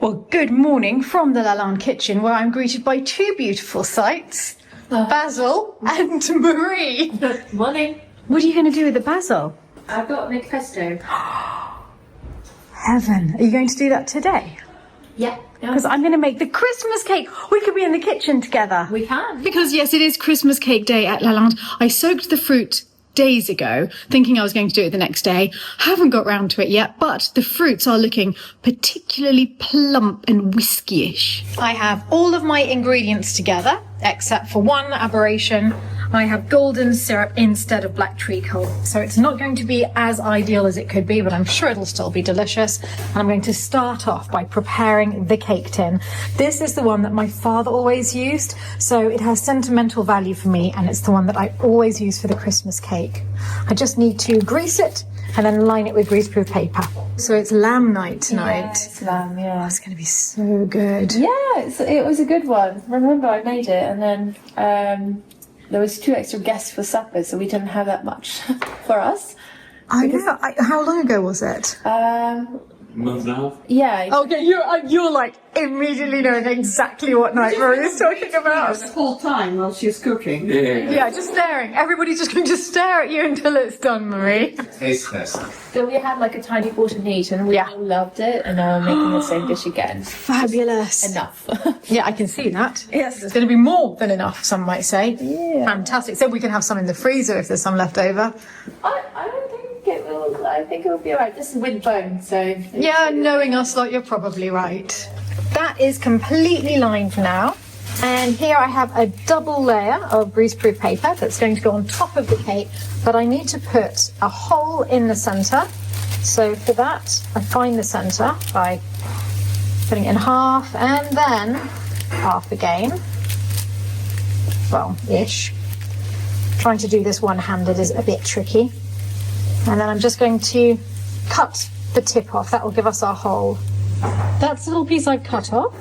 Well, good morning from the Lalande kitchen, where I'm greeted by two beautiful sights, Basil and Marie. Good morning. What are you going to do with the basil? I've got to make pesto. Heaven. Are you going to do that today? Yeah. Because I'm going to make the Christmas cake. We could be in the kitchen together. We can. Because yes, it is Christmas cake day at Lalande. I soaked the fruit days ago, thinking I was going to do it the next day. Haven't got round to it yet, but the fruits are looking particularly plump and whiskyish. I have all of my ingredients together, except for one aberration. I have golden syrup instead of black treacle. So it's not going to be as ideal as it could be, but I'm sure it'll still be delicious. And I'm going to start off by preparing the cake tin. This is the one that my father always used, so it has sentimental value for me, and it's the one that I always use for the Christmas cake. I just need to grease it and then line it with greaseproof paper. So it's lamb night tonight. Yeah, it's lamb, yeah. Oh, it's going to be so good. Yeah, it was a good one. Remember, I made it, and then there was 2 extra guests for supper, so we didn't have that much for us. I know. How long ago was it? Month and a half? Yeah. Okay, you're like immediately knowing exactly what night Marie's talking about. The whole time while she's cooking. Yeah, just staring. Everybody's just going to stare at you until it's done, Marie. Taste test. So we had like a tiny portion each, and we all loved it, and now we're making the same dish again. Fabulous. Enough. Yeah, I can see that. Yes, it's going to be more than enough, some might say. Yeah. Fantastic. So we can have some in the freezer if there's some left over. I don't think it will. I think it will be alright. This is with bone, so. Yeah, knowing us, like, you're probably right. That is completely lined now. And here I have a double layer of greaseproof paper that's going to go on top of the cake, but I need to put a hole in the centre. So for that, I find the centre by putting it in half and then half again. Well, ish. Trying to do this one-handed is a bit tricky. And then I'm just going to cut the tip off. That will give us our hole. That's the little piece I've cut off.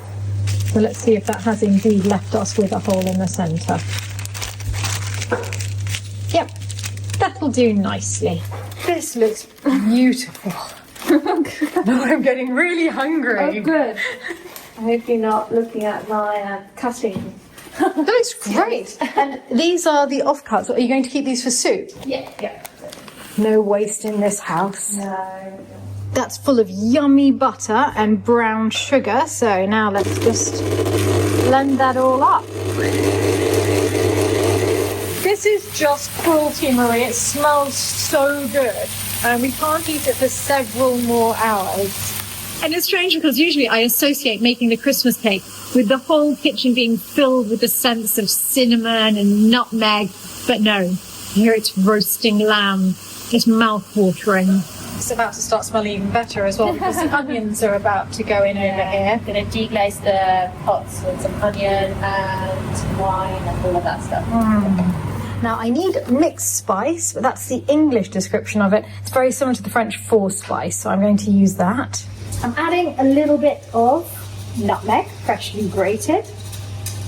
So let's see if that has indeed left us with a hole in the centre. Yep, that'll do nicely. This looks beautiful. No, I'm getting really hungry. Oh, good. I hope you're not looking at my cutting. That looks great. And these are the offcuts. Are you going to keep these for soup? Yeah. No waste in this house. No. That's full of yummy butter and brown sugar. So now let's just blend that all up. This is just cruelty, Marie. It smells so good. And we can't eat it for several more hours. And it's strange because usually I associate making the Christmas cake with the whole kitchen being filled with the sense of cinnamon and nutmeg. But no, here it's roasting lamb. It's mouth-watering. It's about to start smelling even better as well because the onions are about to go in over here. Gonna deglaze the pots with some onion and wine and all of that stuff. Now I need mixed spice, but that's the English description of it. It's very similar to the French four spice, so I'm going to use that. I'm adding a little bit of nutmeg, freshly grated.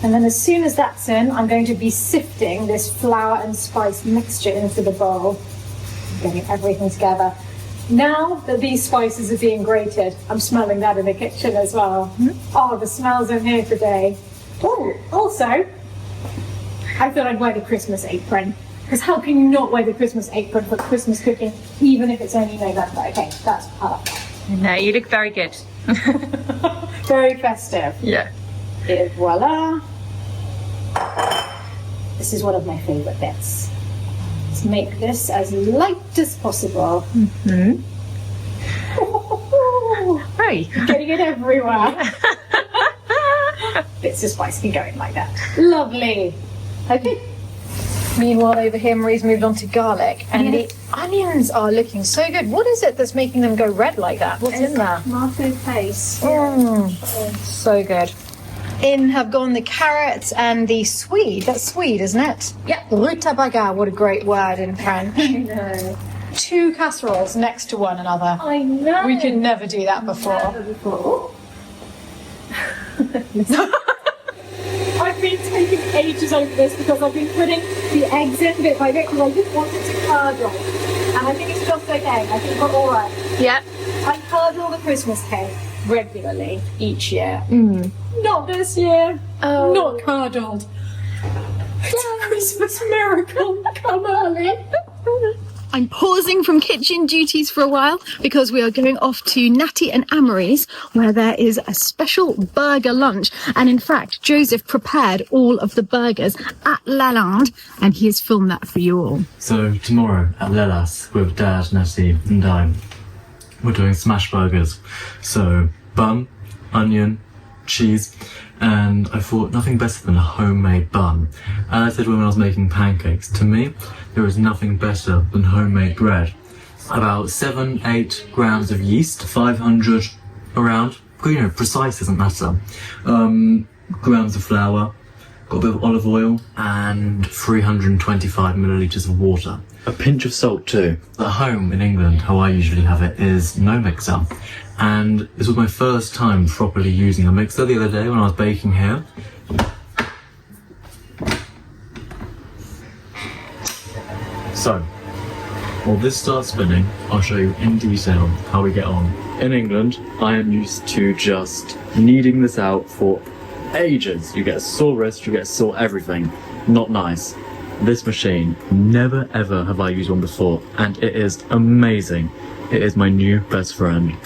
And then as soon as that's in, I'm going to be sifting this flour and spice mixture into the bowl. Getting everything together. Now that these spices are being grated, I'm smelling that in the kitchen as well. Oh, the smells in here today. Oh, also, I thought I'd wear the Christmas apron. Because how can you not wear the Christmas apron for Christmas cooking, even if it's only November? Okay, that's perfect. No, you look very good. Very festive. Yeah. Et voila. This is one of my favourite bits. Let's make this as light as possible. Hey. Getting it everywhere. Bits of spice can go in like that. Lovely. Okay. Meanwhile, over here, Marie's moved on to garlic, and the onions are looking so good. What is it that's making them go red like that? What's in there? Tomato paste. So good. In have gone the carrots and the swede. That's swede, isn't it? Yeah. Rutabaga, what a great word in French. I know. 2 casseroles next to one another. I know. We could never do that before. Never before. I've been taking ages over this because I've been putting the eggs in bit by bit because I just want it to curdle. And I think it's just okay. I think we're all right. Yeah. I curdle the Christmas cake. regularly each year. Not this year. Oh. Not curdled. It's a Christmas miracle. Come early. I'm pausing from kitchen duties for a while because we are going off to Natty and Amory's, where there is a special burger lunch. And in fact, Joseph prepared all of the burgers at Lalande, and he has filmed that for you all. So tomorrow at Lelas with Dad, Natty and I, we're doing smash burgers. So bun, onion, cheese, and I thought nothing better than a homemade bun. And I said when I was making pancakes, to me, there is nothing better than homemade bread. About 7-8 grams of yeast, 500 around, you know, precise doesn't matter. Grams of flour, got a bit of olive oil, and 325 millilitres of water. A pinch of salt too. At home in England, how I usually have it is no mixer. And this was my first time properly using a mixer the other day when I was baking here. So, while this starts spinning, I'll show you in detail how we get on. In England, I am used to just kneading this out for ages. You get a sore wrist, you get a sore everything. Not nice. This machine, never ever have I used one before, and it is amazing. It is my new best friend.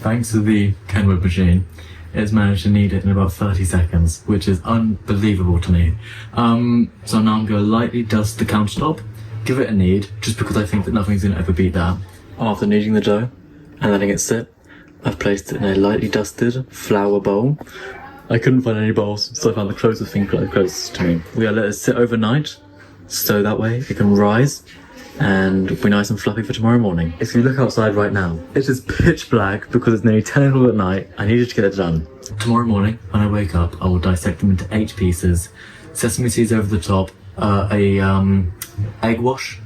Thanks to the Kenwood machine, it's managed to knead it in about 30 seconds, which is unbelievable to me. So now I'm going to lightly dust the countertop, give it a knead, just because I think that nothing's going to ever beat that. After kneading the dough and letting it sit, I've placed it in a lightly dusted flour bowl. I couldn't find any bowls, so I found the closest thing closest to me. We're going to let it sit overnight, so that way it can rise and be nice and fluffy for tomorrow morning. If you look outside right now, it is pitch black because it's nearly 10 o'clock at night. I needed to get it done. Tomorrow morning, when I wake up, I will dissect them into 8 pieces, sesame seeds over the top, egg wash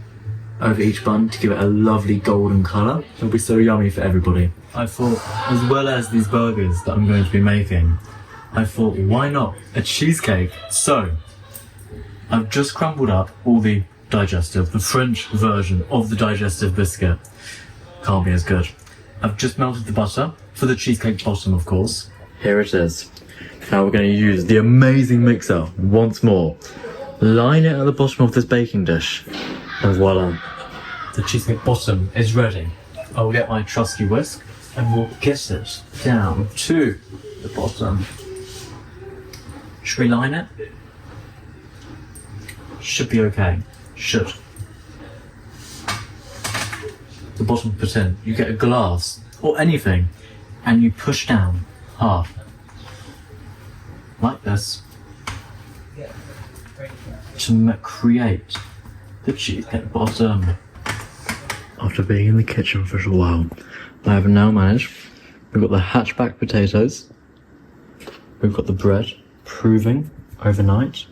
over each bun to give it a lovely golden colour. It'll be so yummy for everybody. I thought, as well as these burgers that I'm going to be making, I thought, why not a cheesecake? So, I've just crumbled up all the digestive, the French version of the digestive biscuit. Can't be as good. I've just melted the butter for the cheesecake bottom, of course. Here it is. Now we're going to use the amazing mixer once more. Line it at the bottom of this baking dish, and voila. The cheesecake bottom is ready. I'll get my trusty whisk and we'll get it down to the bottom. Should we line it? Should be okay. Should. The bottom put in, you get a glass or anything and you push down hard. Like this. To create the cheesecake bottom. After being in the kitchen for a while, I have now managed. We've got the hatchback potatoes. We've got the bread proving overnight.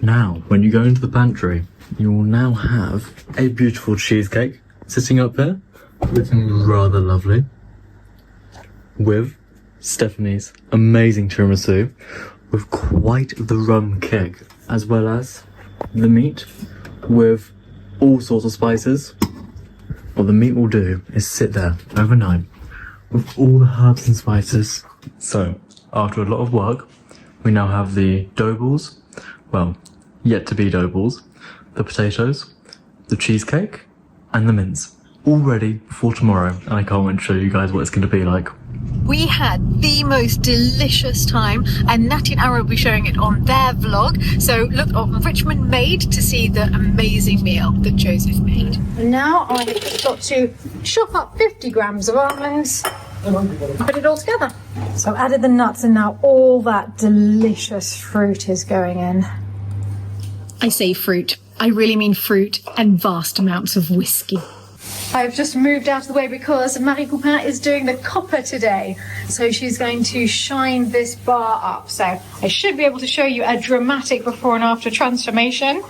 Now, when you go into the pantry, you will now have a beautiful cheesecake sitting up here, looking rather lovely, with Stephanie's amazing tiramisu, with quite the rum kick, as well as the meat with all sorts of spices. What the meat will do is sit there overnight with all the herbs and spices. So, after a lot of work, we now have the dough balls, well, yet to be dough balls, the potatoes, the cheesecake, and the mince, all ready for tomorrow, and I can't wait to show you guys what it's going to be like. We had the most delicious time, and Natty and Aaron will be showing it on their vlog. So look on Richmond Made to see the amazing meal that Joseph made. And now I've just got to chop up 50 grams of almonds and put it all together. So I've added the nuts, and now all that delicious fruit is going in. I say fruit. I really mean fruit and vast amounts of whiskey. I've just moved out of the way because Marie Poupin is doing the copper today. So she's going to shine this bar up. So I should be able to show you a dramatic before and after transformation.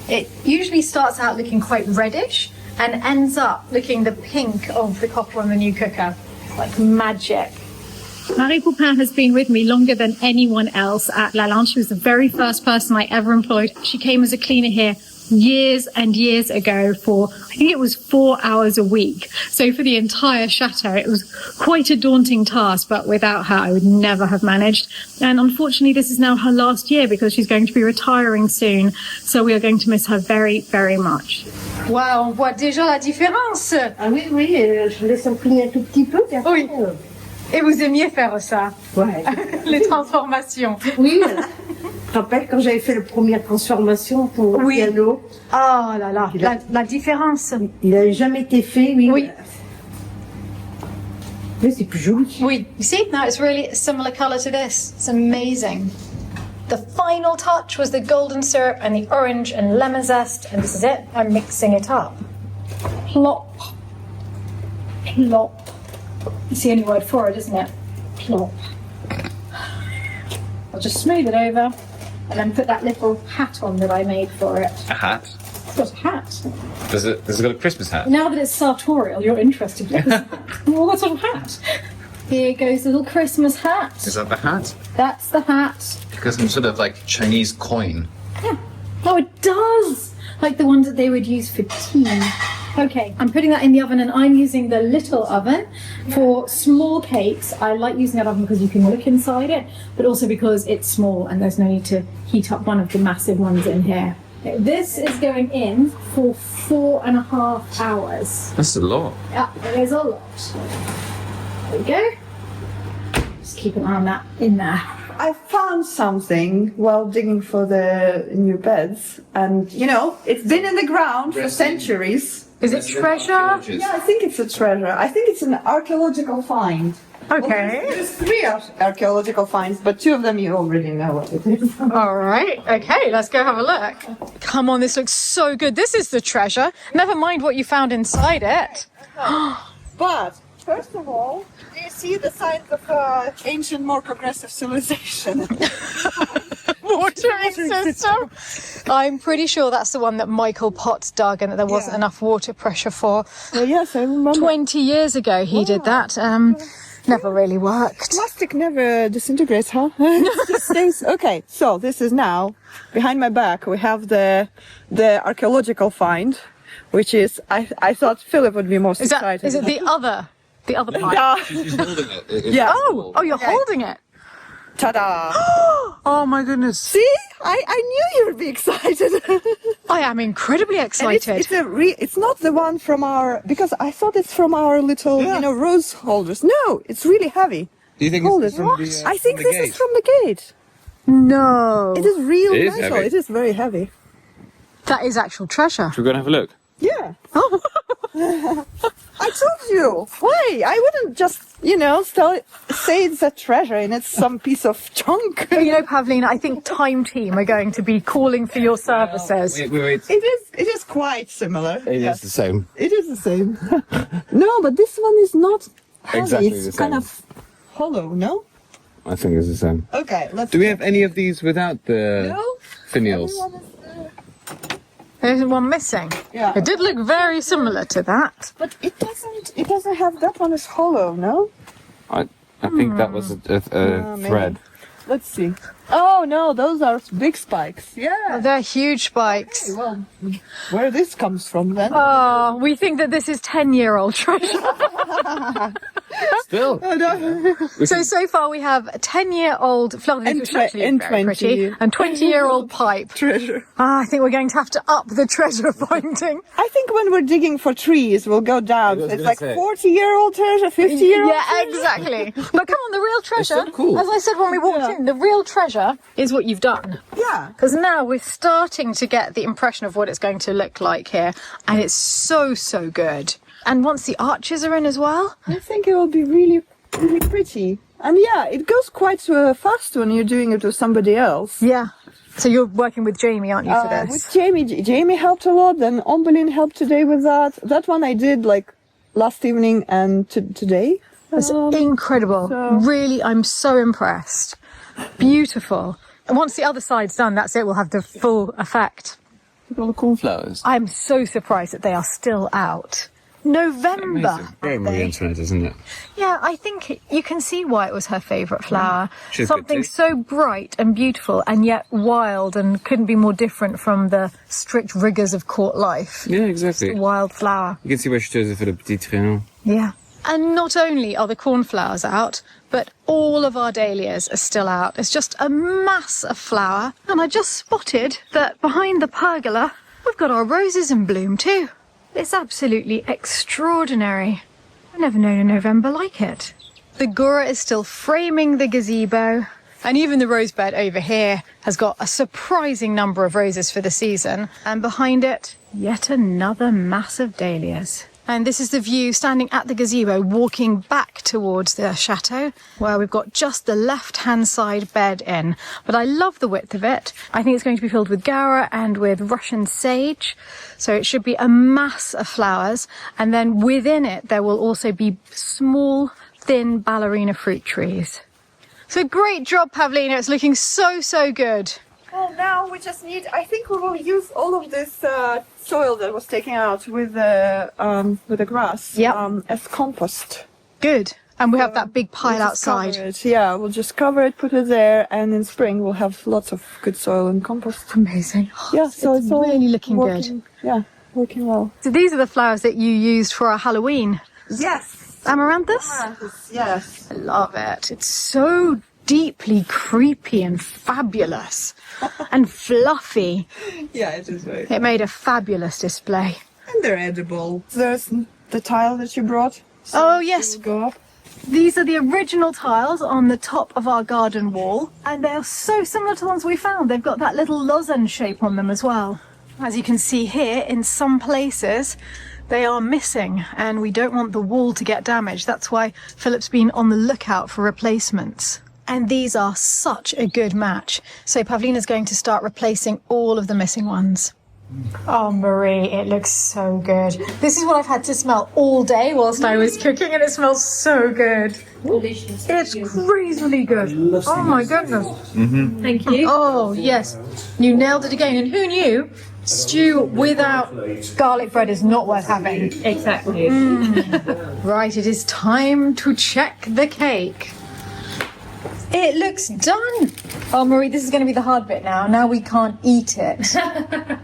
It usually starts out looking quite reddish and ends up looking the pink of the copper on the new cooker. Like magic. Marie Poupin has been with me longer than anyone else at Lalande. She was the very first person I ever employed. She came as a cleaner here years and years ago for, I think it was 4 hours a week. So for the entire chateau, it was quite a daunting task, but without her, I would never have managed. And unfortunately, this is now her last year because she's going to be retiring soon. So we are going to miss her very, very much. Wow, on voit déjà la différence. Ah oui, oui, je laisse enfler un tout petit peu. Oui. Et vous aimiez faire ça? Ouais. Les transformations. Oui, je me rappelle quand j'avais fait la première transformation pour le piano. Oh là là, la différence. Il n'avait jamais été fait, oui. Oui. Mais c'est plus joli. Oui. You see, now it's really a similar colour to this. It's amazing. The final touch was the golden syrup and the orange and lemon zest, and this is it. I'm mixing it up. Plop. Plop. It's the only word for it, isn't it? Plop. I'll just smooth it over and then put that little hat on that I made for it. A hat? It's got a hat. Does it got a Christmas hat? Now that it's sartorial, you're interested. Well, what sort of hat? Here goes the little Christmas hat. Is that the hat? That's the hat. Because some sort of like Chinese coin. Yeah. Oh, it does! Like the ones that they would use for tea. Okay, I'm putting that in the oven and I'm using the little oven. For small cakes, I like using that oven because you can look inside it, but also because it's small and there's no need to heat up one of the massive ones in here. This is going in for 4.5 hours. That's a lot. Yeah, it is a lot. There we go. Just keep an eye on that in there. I found something while digging for the new beds, and you know, it's been in the ground for centuries. Is it treasure? Yeah, I think it's a treasure. I think it's an archaeological find. Okay. Well, there's 3 archaeological finds, but 2 of them you already know what it is. All right. Okay, let's go have a look. Come on, this looks so good. This is the treasure. Never mind what you found inside it. But first of all, do you see the signs of ancient, more progressive civilization? Watering system. I'm pretty sure that's the one that Michael Potts dug and that there wasn't enough water pressure for. Yes, I remember. 20 years ago he did that. Never really worked. Plastic never disintegrates, huh? It just stays. Okay, so this is now behind my back. We have the archaeological find, which is I thought Philip would be most excited. Is it the other pipe? Yeah. She's holding it. Yeah. Oh, you're holding it. Ta-da! Oh my goodness. See, I knew you would be excited. I am incredibly excited. It's not the one from our, because I thought it's from our little, rose holders. No, it's really heavy. Do you think Holders. it's from the, I think this is from the gate. No. It is real It is metal. heavy. It is very heavy. That is actual treasure. Should we go and have a look? Yeah. Oh. I told you. Why? I wouldn't just, say it's a treasure and it's some piece of junk. You know, Pavlina, I think Time Team are going to be calling for your services. Wait. It is quite similar. It is the same. It is the same. No, but this one is not heavy. Exactly it's the same. kind of hollow, no? I think it's the same. Okay, let's Do we have any of these without the No? finials? Everyone is, There's one missing. Yeah. It did look very similar to that. but it doesn't have, that one is hollow, no? I think that was a maybe. thread. Let's see. Oh no, those are big spikes. Yeah. They're huge spikes. Well, where this comes from then? Oh, we think that this is 10-year-old treasure. Still. So far we have a 10-year-old fleur de And lis, which actually is and very 20. pretty, and 20-year-old pipe. Treasure. I think we're going to have to up the treasure finding. I think when we're digging for trees, we'll go down. I was It's gonna like say. 40-year-old treasure, 50-year-old Yeah, treasure. exactly. But come on, the real treasure, so cool. as I said when we walked in, the real treasure is what you've done. Yeah. Because now we're starting to get the impression of what it's going to look like here. And it's so, so good. And once the arches are in as well. I think it will be really, really pretty. And yeah, it goes quite fast when you're doing it with somebody else. Yeah. So you're working with Jamie, aren't you, for this? With Jamie helped a lot, then Omberlin helped today with that. That one I did like last evening and today. It's incredible. Really, I'm so impressed. Beautiful. And once the other side's done, that's it. We'll have the full effect. Look at all the cornflowers. I'm so surprised that they are still out. November. Amazing. Very Marie Antoinette, isn't it? Yeah, I think you can see why it was her favourite flower. She has good Something taste. so bright and beautiful and yet wild and couldn't be more different from the strict rigours of court life. Yeah, exactly. Wild flower. You can see why she chose it for the Petit Trianon. Yeah. And not only are the cornflowers out, but all of our dahlias are still out. It's just a mass of flower. And I just spotted that behind the pergola, we've got our roses in bloom too. It's absolutely extraordinary. I've never known a November like it. The gura is still framing the gazebo. And even the rose bed over here has got a surprising number of roses for the season. And behind it, yet another mass of dahlias. And this is the view standing at the gazebo, walking back towards the chateau, where we've got just the left-hand side bed in. But I love the width of it. I think it's going to be filled with gaura and with Russian sage. So it should be a mass of flowers. And then within it, there will also be small, thin ballerina fruit trees. So great job, Pavlina. It's looking so, so good. Well, now we just need. I think we will use all of this soil that was taken out with the grass as compost. Good. And we have that big pile We'll just outside. cover it. Yeah, we'll just cover it, put it there, and in spring we'll have lots of good soil and compost. Amazing. Yeah, so it's all really looking working, good. Yeah, working well. So these are the flowers that you used for our Halloween. Yes. Amaranthus? Yes. I love it. It's so deeply creepy and fabulous and fluffy. Yeah, it is very. It made a fabulous display. And they're edible. There's the tile that you brought. Oh, yes. It will go up. These are the original tiles on the top of our garden wall, and they are so similar to the ones we found. They've got that little lozenge shape on them as well. As you can see here, in some places, they are missing, and we don't want the wall to get damaged. That's why Philip's been on the lookout for replacements. And these are such a good match. So Pavlina's going to start replacing all of the missing ones. Oh, Marie, it looks so good. This is what I've had to smell all day whilst I was cooking, and it smells so good. Delicious. It's crazily good. Oh my goodness. Thank you. Oh, yes. You nailed it again. And who knew? Stew without garlic bread is not worth having. Exactly. Right, it is time to check the cake. It looks done. Oh, Marie, this is going to be the hard bit now. Now we can't eat it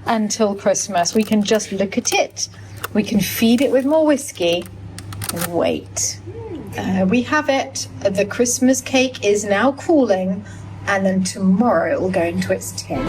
until Christmas. We can just look at it. We can feed it with more whiskey and wait. We have it. The Christmas cake is now cooling, and then tomorrow it will go into its tin.